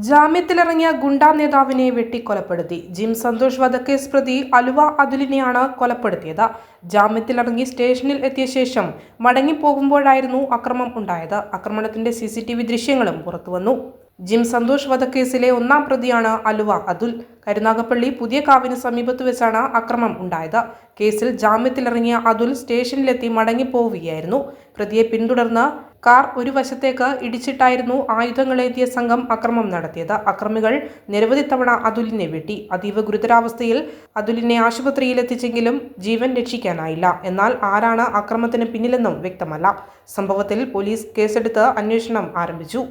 ജാമ്യത്തിലിറങ്ങിയ ഗുണ്ടാ നേതാവിനെ വെട്ടിക്കൊലപ്പെടുത്തി. ജിം സന്തോഷ് വധക്കേസ് പ്രതി അലുവ അതുലിനെയാണ് കൊലപ്പെടുത്തിയത്. ജാമ്യത്തിലിറങ്ങി സ്റ്റേഷനിൽ എത്തിയ ശേഷം മടങ്ങിപ്പോകുമ്പോഴായിരുന്നു അക്രമം ഉണ്ടായത്. ആക്രമണത്തിന്റെ CCTV ദൃശ്യങ്ങളും പുറത്തുവന്നു. ജിം സന്തോഷ് വധക്കേസിലെ ഒന്നാം പ്രതിയാണ് അലുവ അതുൽ. കരുനാഗപ്പള്ളി പുതിയ കാവിന് സമീപത്ത് വെച്ചാണ് അക്രമം ഉണ്ടായത്. കേസിൽ ജാമ്യത്തിലിറങ്ങിയ അതുൽ സ്റ്റേഷനിലെത്തി മടങ്ങിപ്പോവുകയായിരുന്നു. പ്രതിയെ പിന്തുടർന്ന് കാർ ഒരു വശത്തേക്ക് ഇടിച്ചിട്ടായിരുന്നു ആയുധങ്ങളേന്തിയ സംഘം അക്രമം നടത്തിയത്. അക്രമികൾ നിരവധി തവണ അതുലിനെ വെട്ടി. അതീവ ഗുരുതരാവസ്ഥയിൽ അതുലിനെ ആശുപത്രിയിൽ എത്തിച്ചെങ്കിലും ജീവൻ രക്ഷിക്കാനായില്ല. എന്നാൽ ആരാണ് അക്രമത്തിന് പിന്നിലെന്നും വ്യക്തമല്ല. സംഭവത്തിൽ പോലീസ് കേസെടുത്ത് അന്വേഷണം ആരംഭിച്ചു.